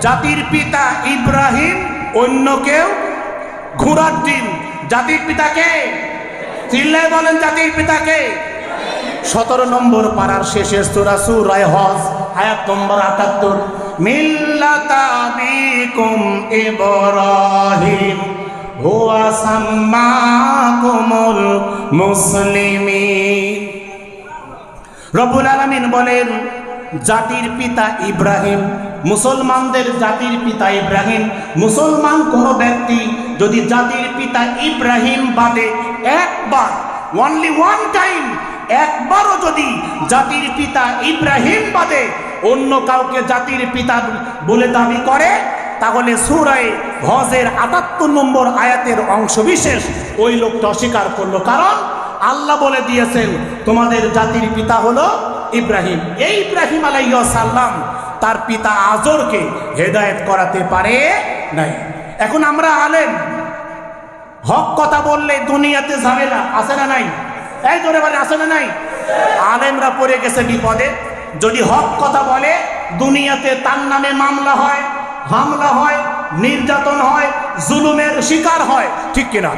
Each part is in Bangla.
জাতির পিতা ইব্রাহিম, অন্য কেউ ঘোড়ার ডিম। জাতির পিতাকে চিল্লায় বলেন, জাতির পিতাকে। 17 নম্বর পারার শেষে সূরা সূরা হজ আয়াত নম্বর 78, মিল্লাতা আবিকুম ইব্রাহিম হুয়া সাম্মাকুমুল মুসলিমিন। রব্বুল আলামিন বলেন জাতির পিতা ইব্রাহিম, মুসলমানদের জাতির পিতা ইব্রাহিম। মুসলমান কোন ব্যক্তি যদি জাতির পিতা ইব্রাহিম বাদে একবার, অনলি ওয়ান টাইম, একবারও যদি জাতির পিতা ইব্রাহিম বাদে অন্য কাউকে জাতির পিতা বলে দাবি করে, তাহলে সূরা হজের 78 নম্বর আয়াতের অংশ বিশেষ ওই লোকটা অস্বীকার করলো। কারণ আল্লাহ বলে দিয়েছেন তোমাদের জাতির পিতা হলো ইব্রাহিম। এই ইব্রাহিম আলাইহিস সালাম তার পিতা আজরকে হেদায়েত করাতে পারে নাই। এখন আমরা আলেম, হক কথা বললে দুনিয়াতে ঝামেলা আছে না নাই? এই জোরে বলে আছে না নাই? আলেমরা পড়ে গেছে বিপদে। যদি হক কথা বলে দুনিয়াতে তার নামে মামলা হয়, হামলা হয়, নির্যাতন হয়, জুলুমের শিকার হয়, ঠিক কিনা?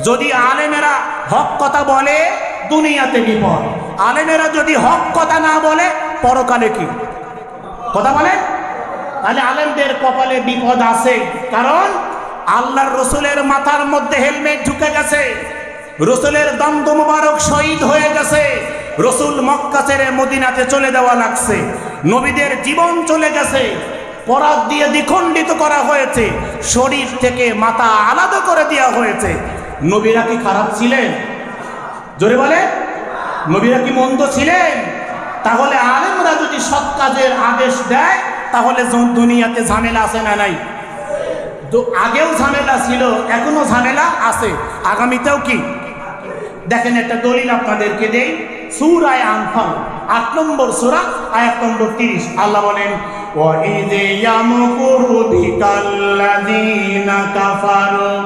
যদি আলেমেরা হক কথা বলে দুনিয়াতে বিপদ, আলেমেরা যদি হক কথা না বলে পরকালে কি কথা বলে? তাহলে আলেমদের কপালে বিপদ আছে। কারণ আল্লাহর রসুলের মাথার মধ্যে হেলমেট ঢুকে গেছে, রসুলের দন্ত মুবারক শহীদ হয়ে গেছে, রসুল মক্কা ছেড়ে মদিনাতে চলে যাওয়া লাগছে, নবীদের জীবন চলে গেছে, পরাগ দিয়ে দ্বিখণ্ডিত করা হয়েছে, শরীর থেকে মাথা আলাদা করে দেওয়া হয়েছে। নবীরা কি খারাপ ছিলেন? জোরে বলে, নবীরা কি মন্দ ছিলেন? তাহলে আলেমরা যদি সৎ কাজের আদেশ দেয় তাহলে দুনিয়াতে ঝামেলা আছে না নাই? আগেও ঝামেলা ছিল, এখনো ঝামেলা আছে, আগামীতেও কি? দেখেন একটা দলিল আপনাদেরকে দেই, সূরা আনফাল 8 নম্বর সূরা আয়াত নম্বর 30। আল্লাহ বলেন وَإِذْ يَمْكُرُ بِكَ الَّذِينَ كَفَرُوا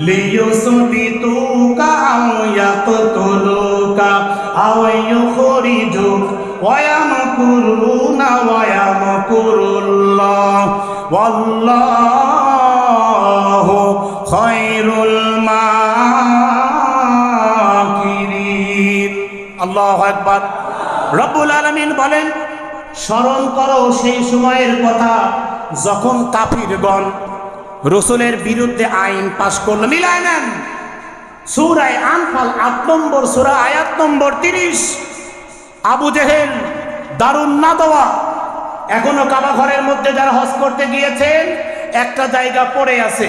لِيُثْبِتُوكَ أَوْ يَقْتُلُوكَ أَوْ يُخْرِجُوكَ وَيَمْكُرُونَ وَيَمْكُرُ اللَّهُ وَاللَّهُ خَيْرُ الْمَاكِرِينَ। আল্লাহু আকবার। রব্বুল আলামিন বলেন স্মরণ করো সেই সময়ের কথা যখন কাফিরগণ রসুলের বিরুদ্ধে আইন পাশ করলো। মিলায় নেন সূরা আনফাল 8 নম্বর সূরা আয়াত নম্বর 30। আবু জেহেল, দারুন নাদওয়া, এখনো কাবা ঘরের মধ্যে যারা হজ করতে গিয়েছেন একটা জায়গা পড়ে আছে।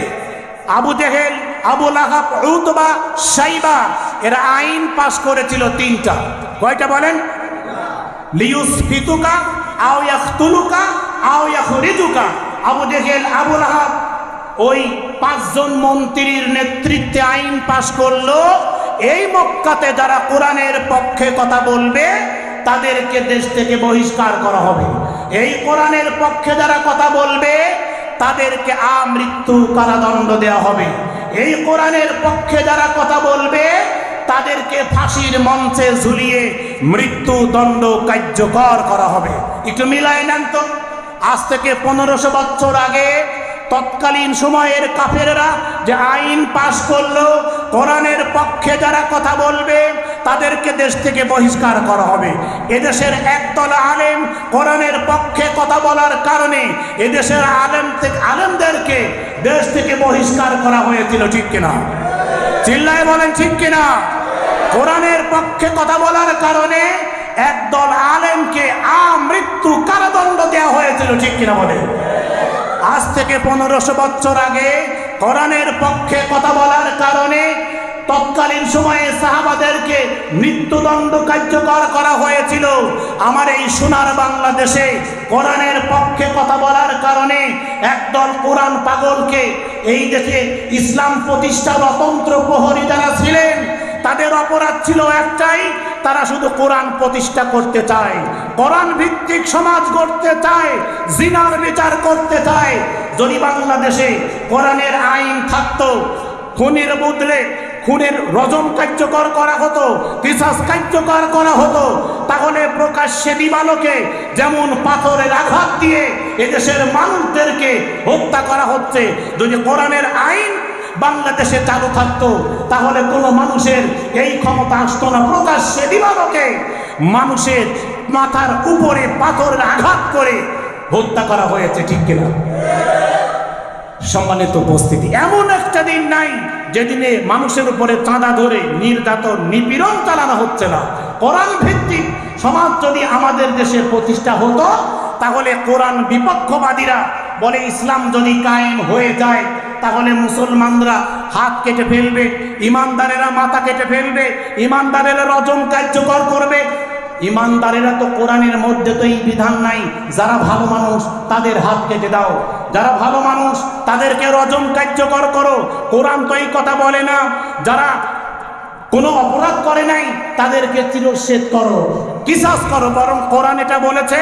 আবু জেহেল, আবু লাহাব, উতবা, শাইবা এরা আইন পাশ করেছিল 3টা। কয়টা বলেন? লিয়ুসফিতুকা আও ইয়াকতুলুকা আও ইয়াখরিজুকা। আবু জেহেল, আবু লাহাব ওই 5 জন মন্ত্রীর নেতৃত্বে আইন পাশ করলো, এই মক্কাতে যারা কোরআনের পক্ষে কথা বলবে তাদেরকে দেশ থেকে বহিষ্কার করা হবে। এই কোরআনের পক্ষে যারা কথা বলবে তাদেরকে আমৃত্যু কারাদণ্ড দেওয়া হবে। এই কোরআনের পক্ষে যারা কথা বলবে তাদেরকে ফাঁসির মঞ্চে ঝুলিয়ে মৃত্যুদণ্ড কার্যকর করা হবে। একটু মিলাই নেন তো, আজ থেকে 1500 বছর আগে তৎকালীন সময়ের কাফেররা যে আইন পাশ করলো, কোরআনের পক্ষে যারা কথা বলবে তাদেরকে দেশ থেকে বহিষ্কার করা হবে। এদেশের একদল আলেম কোরআনের পক্ষে কথা বলার কারণে এদেশের আলেমদেরকে দেশ থেকে বহিষ্কার করা হয়েছিল, ঠিক কিনা? চিল্লায় বলেন ঠিক কিনা? কোরআনের পক্ষে কথা বলার কারণে একদল আলেমকে আমৃত্যু কারাদণ্ড দেওয়া হয়েছিল, ঠিক কিনা বলে? আজ থেকে 1500 বছর আগে কোরআনের পক্ষে কথা বলার কারণে তৎকালীন সময়ে সাহাবাদেরকে মৃত্যুদণ্ড কার্যকর করা হয়েছিল। আমার এই সোনার বাংলাদেশে কোরআনের পক্ষে কথা বলার কারণে একদল কোরআন পাগলকে এই দেশে ইসলাম প্রতিষ্ঠার অতন্ত্র প্রহরী যারা ছিলেন তাদের অপরাধ ছিল একটাই, তারা শুধু কোরআন প্রতিষ্ঠা করতে চায়, কোরআন ভিত্তিক সমাজ গড়তে চায়, জিনার বিচার করতে চায়। যদি বাংলাদেশে কোরআনের আইন থাকতো, খুনের বদলে খুনের রজম কার্যকর করা হতো, কিসাস কার্যকর করা হতো, তাহলে প্রকাশ্যে দিবালোকে যেমন পাথরের আঘাত দিয়ে এদেশের মানুষদের অন্যায়কে হত্যা করা হচ্ছে। যদি কোরআনের আইন বাংলাদেশে চালু থাকতো তাহলে কোনো মানুষের এই ক্ষমতা আসতো না। প্রকাশ্যে দিবালোকে মানুষের মাথার উপরে পাথরের আঘাত করে হত্যা করা হয়েছে, ঠিক কিনা? সম্মানিত উপস্থিতি, এমন একটা দিন নাই যেদিনে মানুষের উপরে চাঁদা ধরে নির্যাতন নিপীড়ন চালানো হচ্ছে না। কোরআন ভিত্তিক সমাজ যদি আমাদের দেশে প্রতিষ্ঠা হতো তাহলে কোরআন বিপক্ষবাদীরা বলে ইসলাম যদি কায়েম হয়ে যায় তাহলে মুসলমানরা হাত কেটে ফেলবে, ইমানদারেরা মাথা কেটে ফেলবে, ইমানদারেরা রজম কার্যকর করবে। ইমানদারেরা তো কোরআনের মধ্যে তো এই বিধান নাই, যারা ভালো মানুষ তাদের হাত কেটে দাও, যারা ভালো মানুষ তাদেরকে রজম কার্যকর করো। কোরআন তো এই কথা বলে না। যারা কোনো অপরাধ করে নাই তাদেরকে চিরচ্ছেদ করো, কিসাস করো। বরং কোরআন এটা বলেছে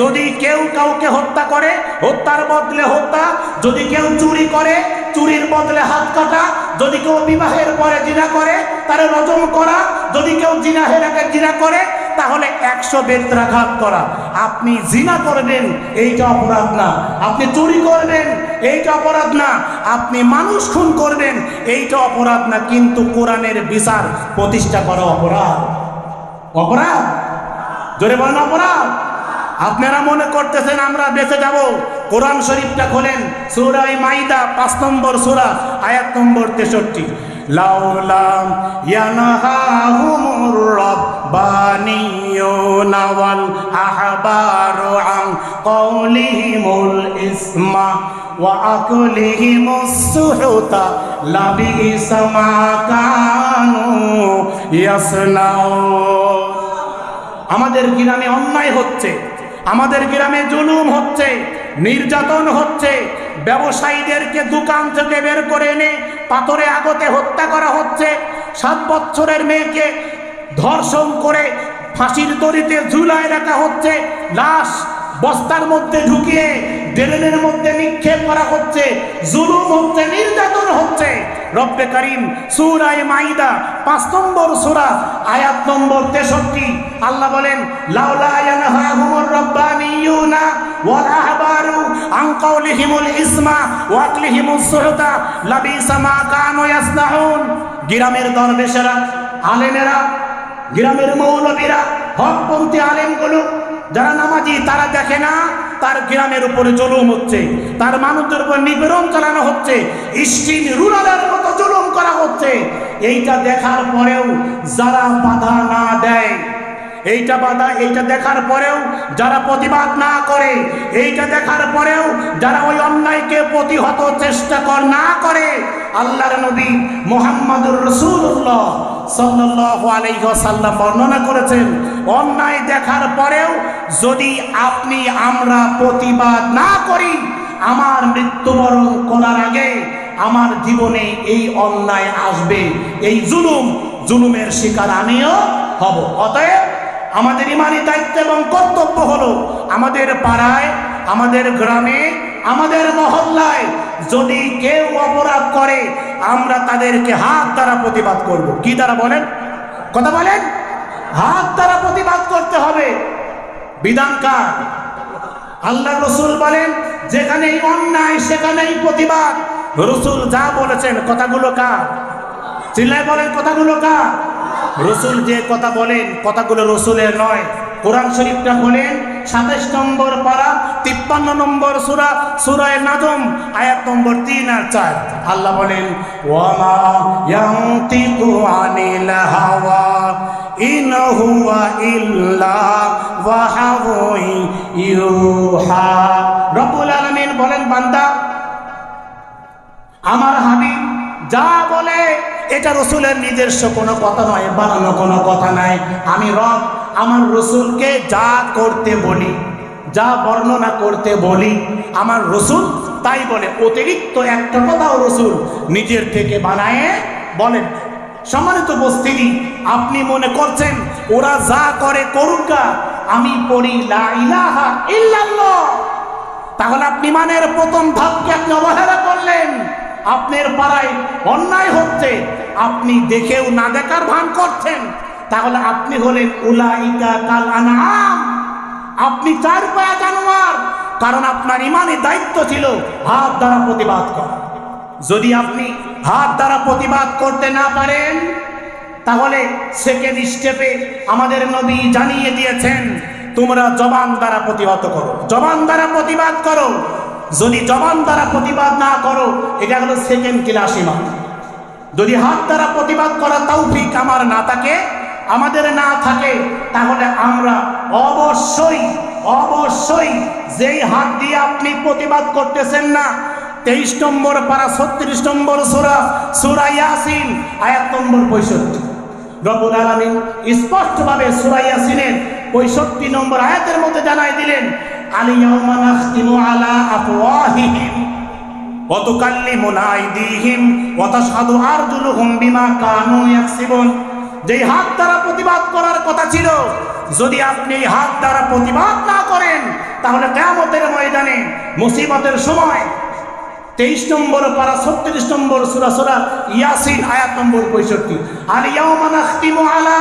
যদি কেউ কাউকে হত্যা করে হত্যার বদলে হত্যা, যদি কেউ চুরি করে চুরির বদলে হাত কাটা, যদি কেউ বিবাহের পরে জিনা করে তারে রজম করা, যদি কেউ জিনাহের আগে জিনা করে তাহলে 100 বেত্রাঘাত করা। আপনি জিনা করবেন এইটা অপরাধ না, আপনি চুরি করবেন এইটা অপরাধ না, আপনি মানুষ খুন করবেন এইটা অপরাধ না, কিন্তু কোরআনের বিচার প্রতিষ্ঠা করা অপরাধ। অপরাধ, জোরে বলেন অপরাধ। আপনারা মনে করতেছেন আমরা বেঁচে যাব। কোরআন শরীফটা খোলেন, সূরা মাইদা 5 নম্বর সূরা আয়াত নম্বর 63। লাউলাম ইয়ানহাহুমুর রাব্বানিয়ুনা ওয়াল আহবারু আন কওলিহিমুল ইসমা ওয়া আকলিহিমুস সুহুতা লাবিসা মা কানু ইয়াসনাউন। আমাদের গ্রামে অন্যায় হচ্ছে, আমাদের গ্রামে জুলুম হচ্ছে, নির্যাতন হচ্ছে, ব্যবসায়ীদেরকে দোকান থেকে বের করে এনে পাথরে আগতে হত্যা করা হচ্ছে, 7 বছরের মেয়েকে ধর্ষণ করে ফাঁসির দড়িতে ঝুলায় রাখা হচ্ছে, লাশ বস্তার মধ্যে ঢুকিয়ে ড্রেনের মধ্যে নিক্ষেপ করা হচ্ছে, জুলুম হচ্ছে, নির্যাতন হচ্ছে। রব্বে কারীম সূরা মাইদা 5 নম্বর সূরা আয়াত নম্বর 63 আল্লাহ বলেন লাউলা ইয়ানহাহুমুর রাব্বানিয়ুনা ওয়াল আহবারু আন কওলিহিমুল ইসমা ওয়া আকলিহিমুস সুহুতা লাবিসা মা কানু ইয়াসনাউন। গ্রামের দরবেশেরা, আলেমেরা, গ্রামের মৌলবীরা, হকপন্থী আলেমগুলো যারা নামাজি তারা দেখে না তার গ্রামের উপরে জুলুম হচ্ছে, তার মানুষদের উপর নিপীড়ন চালানো হচ্ছে, স্টিম রুরালের মতো জুলুম করা হচ্ছে। এইটা দেখার পরেও যারা বাধা না দেয়, এইটা দেখার পরেও যারা প্রতিবাদ না করে, এইটা দেখার পরেও যারা ওই অন্যায়কে প্রতিহত চেষ্টা না করে, আল্লাহর নবী মুহাম্মদুর রাসূলুল্লাহ সাল্লাল্লাহু আলাইহি ওয়াসাল্লাম বর্ণনা করেছেন অন্যায় দেখার পরেও যদি আমরা প্রতিবাদ না করি, আমার মৃত্যুবরণ করার আগে আমার জীবনে এই অন্যায় আসবে, এই জুলুমের শিকার আমিও হব। অতএব আমাদের ইমানি দায়িত্ব এবং কর্তব্য হলো আমাদের পাড়ায়, আমাদের গ্রামে, আমাদের মহল্লায় যদি কেউ অপরাধ করে আমরা তাদেরকে হাত দ্বারা প্রতিবাদ করব। কি দ্বারা বলেন? কথা বলেন। হাত দ্বারা প্রতিবাদ করতে হবে। বিধান কার? আল্লাহ রসুল বলেন যেখানেই অন্যায় সেখানেই প্রতিবাদ। রসুল যা বলেছেন কথাগুলো কার? চিল্লায় বলেন কথাগুলো কার? রসুল যে কথা বলেন কথাগুলো রসুলের নয়। কোরআন শরীফটা বলেন 27 নম্বর পারা 53 নম্বর সূরা, সূরা নাজম আয়াত নম্বর 3 আর 4 আল্লাহ বলেন ওয়ামা ইয়ানতিকু আনিল হাওয়া ইন হুয়া ইল্লা ওয়াহাউই ইউহা। রব্বুল আলামিন বলেন বান্দা আমার হাবিব যা বলে এটা রসুলের নিজস্ব কোনো কথা নয়, বানানো কোনো কথা নাই। আমি রব আমার রসুলকে যা করতে বলি, যা বর্ণনা করতে বলি আমার রসুল তাই বলে। অতিরিক্ত একটা কথাও রসুল নিজের থেকে বানায় বলেন। সম্মানিত উপস্থিতি, আপনি মনে করছেন ওরা যা করে করুক, আমি পড়ি লা ইলাহা ইল্লাল্লাহ, তাহলে আপনি মানের প্রথম ধাপকে আপনি অবহেলা করলেন। আপনার পাড়ায় অন্যায় হচ্ছে, আপনি দেখেও না দেখার ভান করছেন, তাহলে আপনি হলেন উলাইকা কাল আনআম, আপনি 4 পায়া জানোয়ার। কারণ আপনার ইমানের দায়িত্ব ছিল হাত দ্বারা প্রতিবাদ করা। যদি আপনি হাত দ্বারা প্রতিবাদ করতে না পারেন, তাহলে সেকেন্ড স্টেপে আমাদের নবী জানিয়ে দিয়েছেন, তোমরা জবান দ্বারা প্রতিবাদ করো, জবান দ্বারা প্রতিবাদ করো। যদি জবান দ্বারা প্রতিবাদ না করো, এটা হলো সেকেন্ড ক্লাস ইমান। যদি হাত দ্বারা প্রতিবাদ করা তৌফিক আমার না থাকে, আমাদের না থাকে, তাহলে আমরা অবশ্যই অবশ্যই যেই হাত দিয়ে আপনি প্রতিবাদ করতেছেন না, 23 নম্বর পারা 36 নম্বর সূরা, সূরা ইয়াসিন আয়াত নম্বর 65, রব্বুল আলামিন স্পষ্টভাবে সূরা ইয়াসিনের 65 নম্বর আয়াতের মধ্যে জানাই দিলেন, আল-ইয়াওমা নাখতিমু আলা আফওয়াহিহিম ওয়া তুকাল্লিমুনা আইদিহিম ওয়া তাশহাদু আরজুলুহুম বিমা কানু ইয়াকসিবুন। যেই হাত দ্বারা প্রতিবাদ করার কথা ছিল, যদি আপনি হাত দ্বারা প্রতিবাদ না করেন, তাহলে কিয়ামতের ময়দানে মুসিবতের সময় 23 নম্বর পারা 36 নম্বর সূরা, সূরা ইয়াসিন আয়াত নম্বর 65, আল-ইয়াওমা নাখতিমু আলা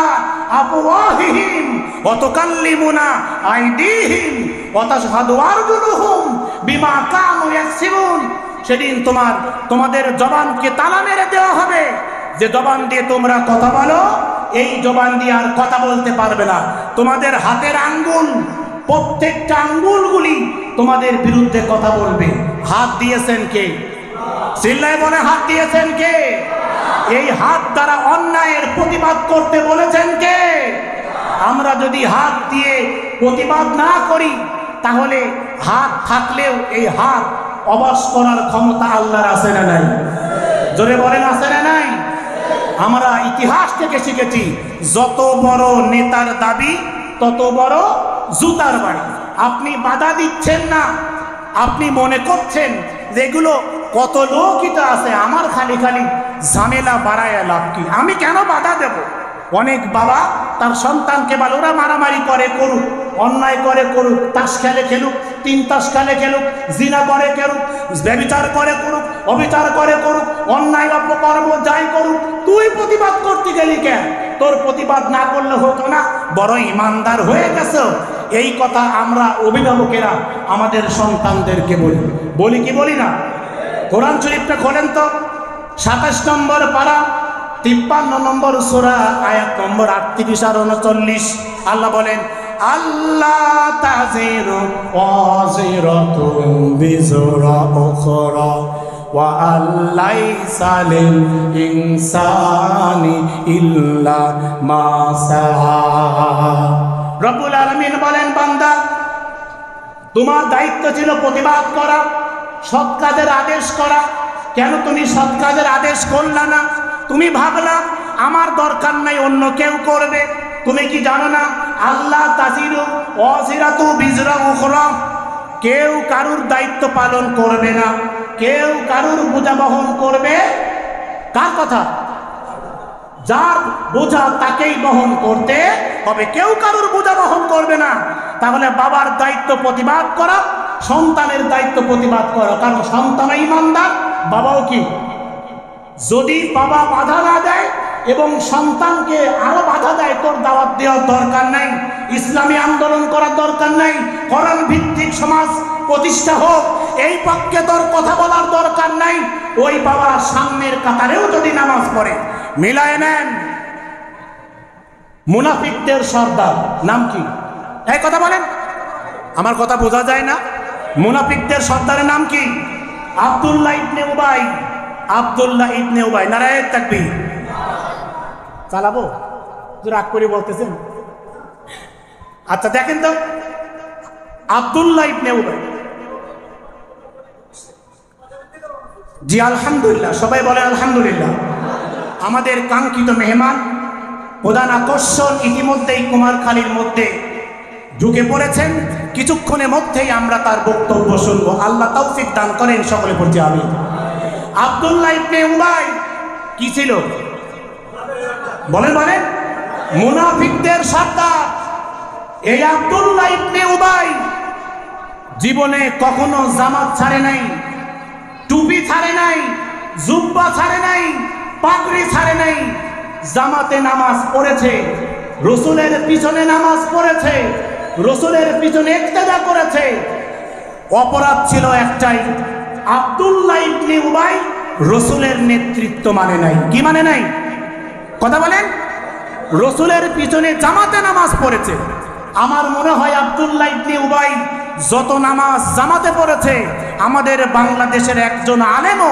আফওয়াহিহিম ওয়া তুকাল্লিমুনা আইদিহিম ওয়া তাশহাদু আরজুলুহুম বিমা কানু ইয়াকসিবুন। সেদিন তোমাদের জবানকে তালা মেরে দেওয়া হবে। যে জবান দিয়ে তোমরা কথা বলো, এই জবান দিয়ে আর কথা বলতে পারবে না। তোমাদের হাতের আঙ্গুল, প্রত্যেকটা আঙ্গুলগুলি তোমাদের বিরুদ্ধে কথা বলবে। হাত দিয়েছেন কে? চিল্লায় বলে, হাত দিয়েছেন কে? এই হাত দ্বারা অন্যায়ের প্রতিবাদ করতে বলেছেন কে? আমরা যদি হাত দিয়ে প্রতিবাদ না করি, তাহলে হাত থাকলেও এই হাত অবশ করার ক্ষমতা আল্লাহর আছে না নাই? জোরে বলেন, আছে না নাই? আমরা ইতিহাস থেকে শিখেছি, যত বড় নেতার দাবি তত বড় জুতার বাড়ি। আপনি বাধা দিচ্ছেন না, আপনি মনে করছেন যেগুলো কত লোকই তো আছে, আমার খালি খালি ঝামেলা বাড়ায় লাভ কি, আমি কেন বাধা দেব? অনেক বাবা তার সন্তানকে বলে, ওরা মারামারি করে করুক, অন্যায় করে করুক, তাস খেলে খেলুক, 3 তাস খেলে খেলুক, জিনা করে করুক, ব্যভিচার করে করুক, অবিচার করে করুক, অন্যায় অপকর্ম যাই করুক, তুই প্রতিবাদ করতে গেলি কেন? তোর প্রতিবাদ না করলে হতো না? বড় ইমানদার হয়ে গেছে। এই কথা আমরা অভিভাবকেরা আমাদের সন্তানদেরকে বলি কি বলি না? কোরআন শরীফটা খোলেন তো, 27 নম্বর পারা 53 নম্বর সূরা আয়াত নম্বর 38 আর 39। আল্লাহ বলেন, আল্লাহ তাজিরু ওয়াজিরাতুন বিজরা উখরা ওয়া আল্লাইসা লিল ইনসানি ইল্লা মা সাআ। রব্বুল আলামিন বলেন, বান্দা, তোমার দায়িত্ব ছিল প্রতিবাদ করা, সৎ কাজের আদেশ করা। কেন তুমি সৎ কাজের আদেশ করলা না? তুমি ভাবলা আমার দরকার নাই, অন্য কেউ করবে। তুমি কি জানো না, আল্লাহ তাজিরু ওয়াজিরাতু বিজরা উখরা, কেউ কারুর দায়িত্ব পালন করবে না, কেউ কারুর বোঝা বহন করবে। কার কথা? যার বোঝা তাকেই বহন করতে হবে, কেউ কারুর বোঝা বহন করবে না। তাহলে বাবার দায়িত্ব প্রতিবাদ করা, সন্তানের দায়িত্ব প্রতিবাদ করা, কারণ সন্তান ইমানদার, বাবাও কি। যদি বাবা বাধা না দেয় এবং সন্তানকে আরো বাধা দেয়, তোর দাওয়াত দেওয়ার দরকার নাই, ইসলামী আন্দোলন করার দরকার নাই, কোরআন ভিত্তিক সমাজ প্রতিষ্ঠা হোক, এই পক্ষে তোর কথা বলার দরকার নাই। ওই বাবা সামনের কাতারেও যদি নামাজ পড়ে, মিলায় নেন। মুনাফিকদের সর্দার নাম কি? এই কথা বলেন, আমার কথা বোঝা যায় না? মুনাফিকদের সর্দারের নাম কি? আব্দুল্লাহ ইবনে উবাই। আব্দুল্লাহ ইবনে উবাই। নারায়ে তাকবীর। চালাবো? রাগ করে বলতেছেন? আচ্ছা দেখেন তো, আব্দুল্লাহ ইবনে উবাই। জি আলহামদুলিল্লাহ, সবাই বলে আলহামদুলিল্লাহ। আমাদের কাঙ্ক্ষিত মেহমান, প্রধান আকর্ষণ ইতিমধ্যেই কুমারখালীর মধ্যে ঢুকে পড়েছেন। কিছুক্ষণের মধ্যেই আমরা তার বক্তব্য শুনবো। আল্লাহ তৌফিক দান করেন, সকলে পড়ছি আমিন। আব্দুল্লাহ ইবনে উবাই কি ছিল? বলেন মুনাফিকদের সর্দার। এই আব্দুল্লাহ ইবনে উবাই জীবনে কখনো জামাত ছাড়ে নাই, টুপি ছাড়ে নাই, জুব্বা ছাড়ে নাই, পাগড়ি ছাড়ে নাই। জামাতে নামাজ পড়েছে, রসুলের পিছনে নামাজ পড়েছে, রসুলের পিছনে ইক্তেদা করেছে। অপরাধ ছিল একটাই, আব্দুল্লাহ ইবনে উবাই রসুলের নেতৃত্ব মানে নাই। কি মানে নাই? কথা বলেন। রসুলের পিছনে জামাতে নামাজ পড়েছে। আমার মনে হয় আব্দুল্লাহ ইবনে উবাই যত নামাজ জামাতে পড়েছে, আমাদের বাংলাদেশের একজন আলেমও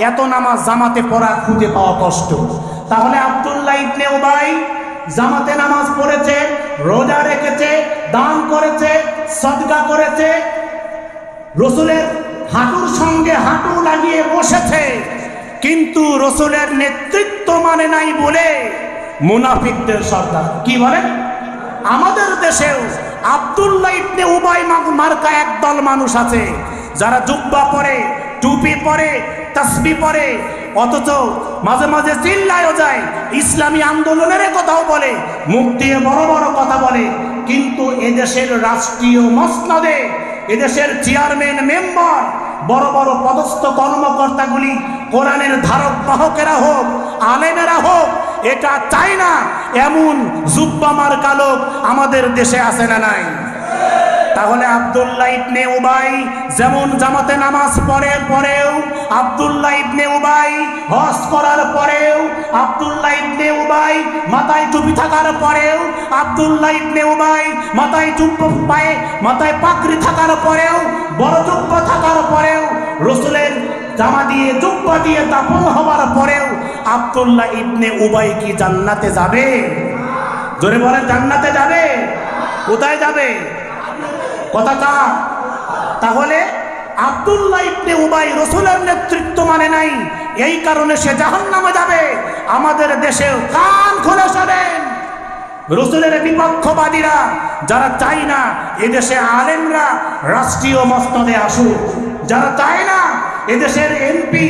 এত নামাজ জামাতে পড়া খুঁজে পাওয়া কষ্ট। তাহলে আব্দুল্লাহ ইবনে উবাই জামাতে নামাজ পড়েছে, রোজা রেখেছে, দান করেছে, সদকা করেছে, রসুলের হাঁটুর সঙ্গে হাঁটু লাগিয়ে বসেছে, কিন্তু রসুলের নেতৃত্ব মানে নাই বলে মুনাফিকদের সর্দার। কি বলেন? আমাদের দেশেও আব্দুল্লাহ ইবনে উবাই মার্কা একদল মানুষ আছে যারা জুব্বা পরে, টুপি পরে, তাসবিহ পরে, অথচ মাঝে মাঝে চিল্লায়ও যায়, ইসলামী আন্দোলনের কথাও বলে, মুখ দিয়ে বড় বড় কথা বলে, কিন্তু এদেশের রাষ্ট্রীয় মসনদে এদেশের চেয়ারম্যান, মেম্বার, বড় বড় পদস্থ কর্মকর্তাগুলি কোরআনের ধারক বাহকেরা হোক, আলেমেরা হোক, এটা চাই না এমন জুব্বা মার্কা লোক আমাদের দেশে আছে না নাই? তাহলে আব্দুল্লাহ ইবনে উবাই যেমন জামাতে নামাজ পড়েও, আব্দুল্লাহ ইবনে উবাই হজ করার পরেও, আব্দুল্লাহ ইবনে উবাই মাথায় টুপি থাকার পরেও, আব্দুল্লাহ ইবনে উবাই মাথায় পায়ে মাথায় পাগড়ি থাকার পরেও, বড় জুব্বা থাকার পরেও, রসুলের জামা দিয়ে জুব্বা দিয়ে দাফন হওয়ার পরেও আব্দুল্লাহ ইবনে উবাই কি জান্নাতে যাবে? জোরে বলেন, জান্নাতে যাবে? কোথায় যাবে? কথাটা। তাহলে আব্দুল্লাহ ইবনে উবাই রসুলের নেতৃত্ব মানে নাই, এই কারণে সে জাহান্নামে যাবে। আমাদের দেশেও কান খুলে শোনেন, রসুলের বিপক্ষবাদীরা যারা চায় না এদেশে আলেমরা রাষ্ট্রীয় মসনদে আসুক, যারা চায় না এদেশের এমপি